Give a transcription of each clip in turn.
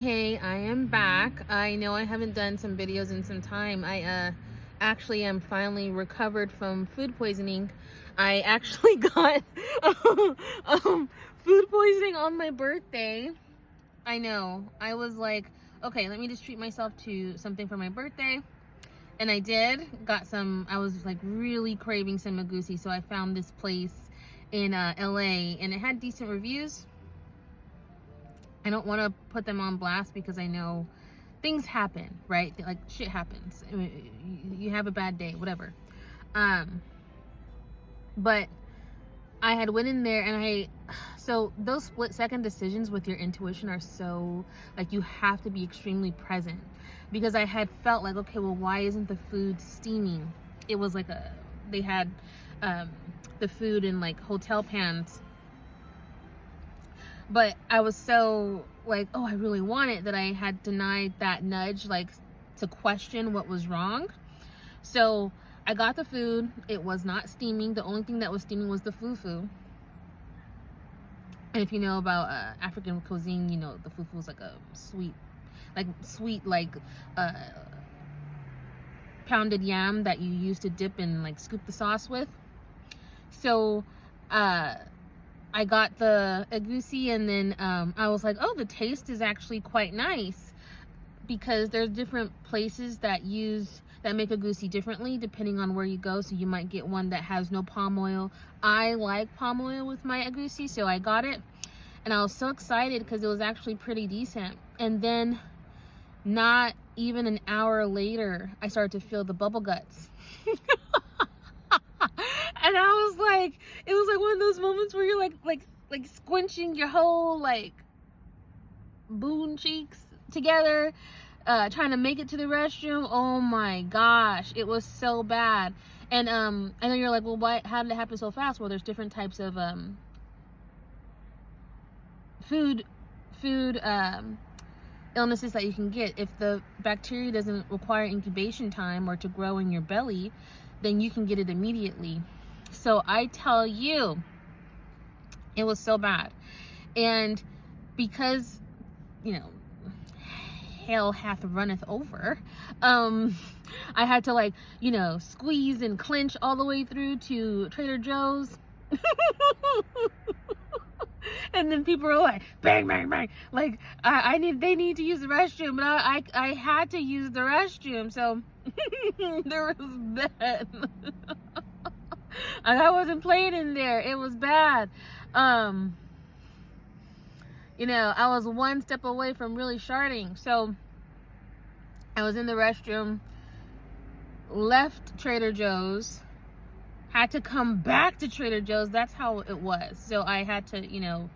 Hey, I am back. I know I haven't done some videos in some time. I actually am finally recovered from food poisoning. I actually got um, food poisoning on my birthday. I know. I was like, okay, let me just treat myself to something for my birthday. And I did. Got some, I was like really craving some Magusi, so I found this place in LA and it had decent reviews. I don't want to put them on blast because I know things happen, right? Like shit happens. I mean, you have a bad day, whatever. Um, but I had went in there and so those split second decisions with your intuition are so, like, you have to be extremely present, because I had felt like, okay, well, why isn't the food steaming? It was like they had um, the food in like hotel pans, but I was so like, oh, I really want it, that I had denied that nudge, like, to question what was wrong. So I got the food. It was not steaming. The only thing that was steaming was the fufu. And if you know about African cuisine, you know the fufu is like a sweet, uh, pounded yam that you use to dip and like scoop the sauce with. So I got the egusi, and then I was like, oh, the taste is actually quite nice, because there's different places that make egusi differently depending on where you go. So you might get one that has no palm oil. I like palm oil with my egusi, so I got it, and I was so excited because it was actually pretty decent. And then not even an hour later, I started to feel the bubble guts. And I was like, it was like one of those moments where you're like squinching your whole like boon cheeks together, trying to make it to the restroom. Oh my gosh, it was so bad. And then you're like, well, how did it happen so fast? Well, there's different types of food illnesses that you can get. If the bacteria doesn't require incubation time or to grow in your belly, then you can get it immediately. So I tell you, it was so bad. And because, you know, hell hath runneth over, I had to, like, you know, squeeze and clench all the way through to Trader Joe's. And then people are like, bang, bang, bang. Like, they need to use the restroom. But I had to use the restroom. So there was that. And I wasn't playing in there. It was bad. You know, I was one step away from really sharding. So I was in the restroom, left Trader Joe's, had to come back to Trader Joe's. That's how it was. So I had to, you know,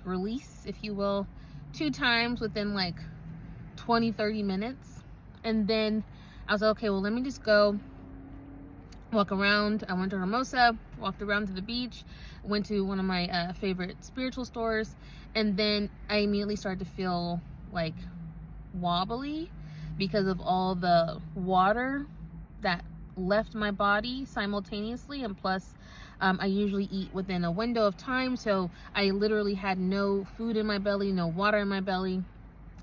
release, if you will, 2 times within like 20-30 minutes. And then I was like, okay, well, let me just go walk around. I went to Hermosa, walked around to the beach, went to one of my favorite spiritual stores, and then I immediately started to feel like wobbly because of all the water that left my body simultaneously. And plus, I usually eat within a window of time, so I literally had no food in my belly, no water in my belly.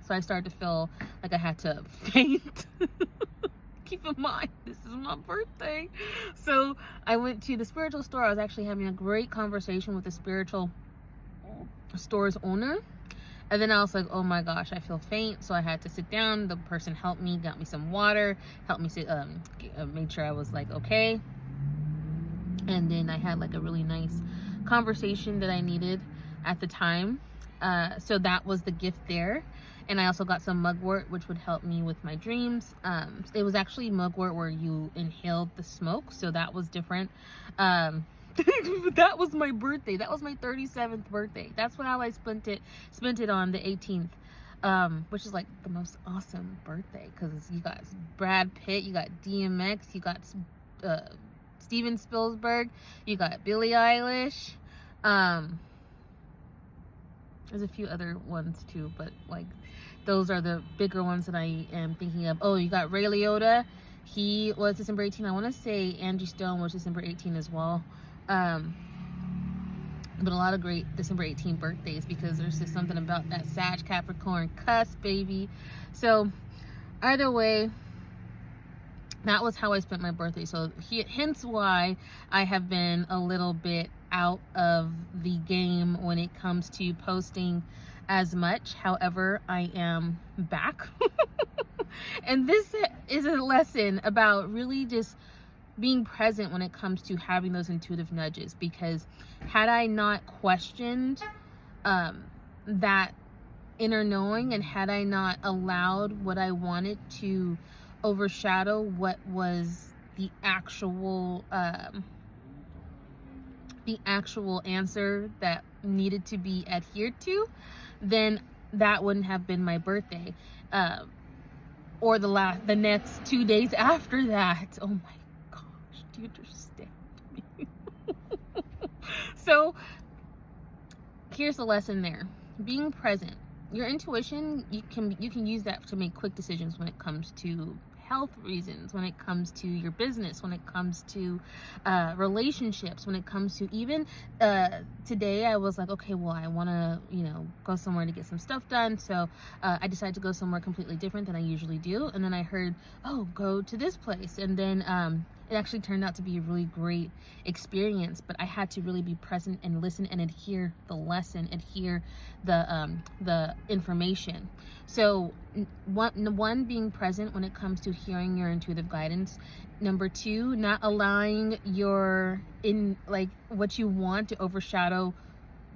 So I started to feel like I had to faint. Keep in mind, this is my birthday. So I went to the spiritual store. I was actually having a great conversation with the spiritual store's owner. And then I was like, oh my gosh, I feel faint. So I had to sit down. The person helped me, got me some water, helped me sit, made sure I was like, okay. And then I had like a really nice conversation that I needed at the time. So that was the gift there. And I also got some mugwort, which would help me with my dreams. It was actually mugwort where you inhaled the smoke, so that was different. That was my birthday. That was my 37th birthday. That's when I spent it on the 18th, which is like the most awesome birthday, because you got Brad Pitt, you got DMX, you got Steven Spielberg, you got Billie Eilish. There's a few other ones too, but like those are the bigger ones that I am thinking of. Oh, you got Ray Liotta. He was December 18. I want to say Angie Stone was December 18 as well. but a lot of great December 18th birthdays, because there's just something about that Sag Capricorn cusp, baby. So either way, that was how I spent my birthday. So hence why I have been a little bit out of the game when it comes to posting as much. However, I am back. And this is a lesson about really just being present when it comes to having those intuitive nudges, because had I not questioned that inner knowing, and had I not allowed what I wanted to overshadow what was the actual answer that needed to be adhered to, then that wouldn't have been my birthday, or the next 2 days after that. Oh my gosh, do you understand me? So here's the lesson there: being present. Your intuition, you can use that to make quick decisions when it comes to health reasons, when it comes to your business, when it comes to relationships, when it comes to even today I was like, okay, well, I want to go somewhere to get some stuff done, so I decided to go somewhere completely different than I usually do. And then I heard, oh, go to this place, and then it actually turned out to be a really great experience. But I had to really be present and listen and adhere the lesson, adhere the information. So one, being present when it comes to hearing your intuitive guidance. Number two, not allowing what you want to overshadow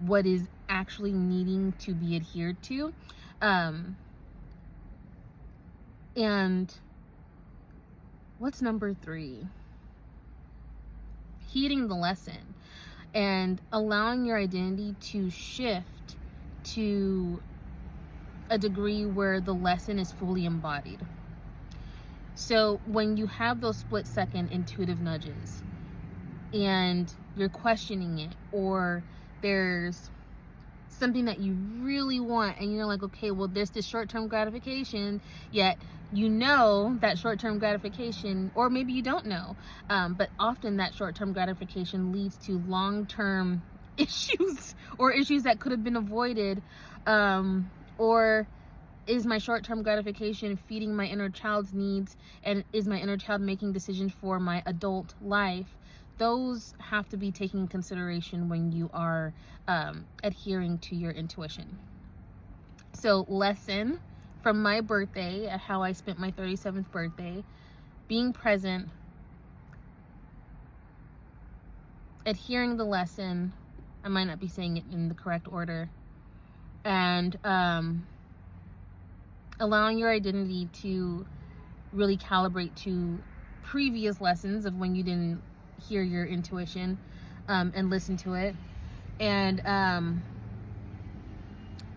what is actually needing to be adhered to. And what's number three? Heeding the lesson and allowing your identity to shift to a degree where the lesson is fully embodied. So when you have those split-second intuitive nudges and you're questioning it, or there's something that you really want and you're like, okay, well, there's this short-term gratification, yet you know that short-term gratification, or maybe you don't know, but often that short-term gratification leads to long-term issues, or issues that could have been avoided, or is my short-term gratification feeding my inner child's needs, and is my inner child making decisions for my adult life? Those have to be taken in consideration when you are adhering to your intuition. So lesson from my birthday, how I spent my 37th birthday: being present, adhering the lesson, I might not be saying it in the correct order, and allowing your identity to really calibrate to previous lessons of when you didn't hear your intuition and listen to it, and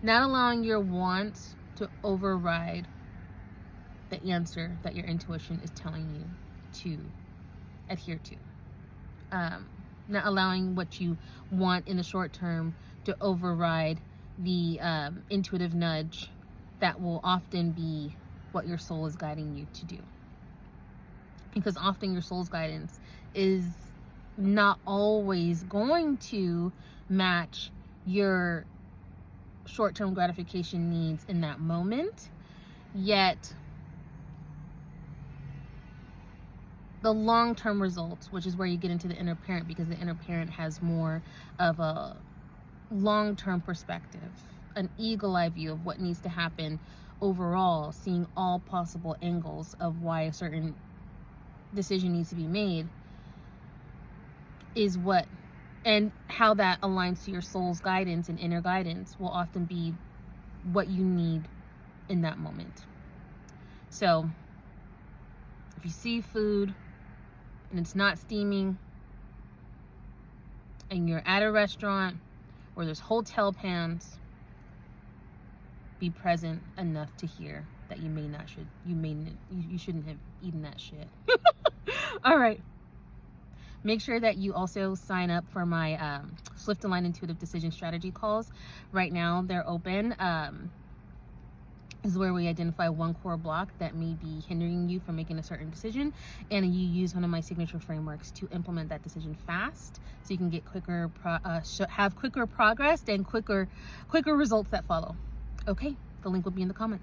not allowing your wants to override the answer that your intuition is telling you to adhere to. Not allowing what you want in the short term to override the intuitive nudge that will often be what your soul is guiding you to do. Because often your soul's guidance is not always going to match your short-term gratification needs in that moment, yet the long-term results, which is where you get into the inner parent, because the inner parent has more of a long-term perspective, an eagle-eye view of what needs to happen overall, seeing all possible angles of why a certain decision needs to be made, is what, and how that aligns to your soul's guidance and inner guidance will often be what you need in that moment. So if you see food and it's not steaming, and you're at a restaurant or there's hotel pans, be present enough to hear that you shouldn't have eaten that shit. All right. Make sure that you also sign up for my Swift Aligned Intuitive Decision Strategy calls. Right now, they're open. This is where we identify one core block that may be hindering you from making a certain decision, and you use one of my signature frameworks to implement that decision fast, so you can get have quicker progress and quicker results that follow. Okay, the link will be in the comments.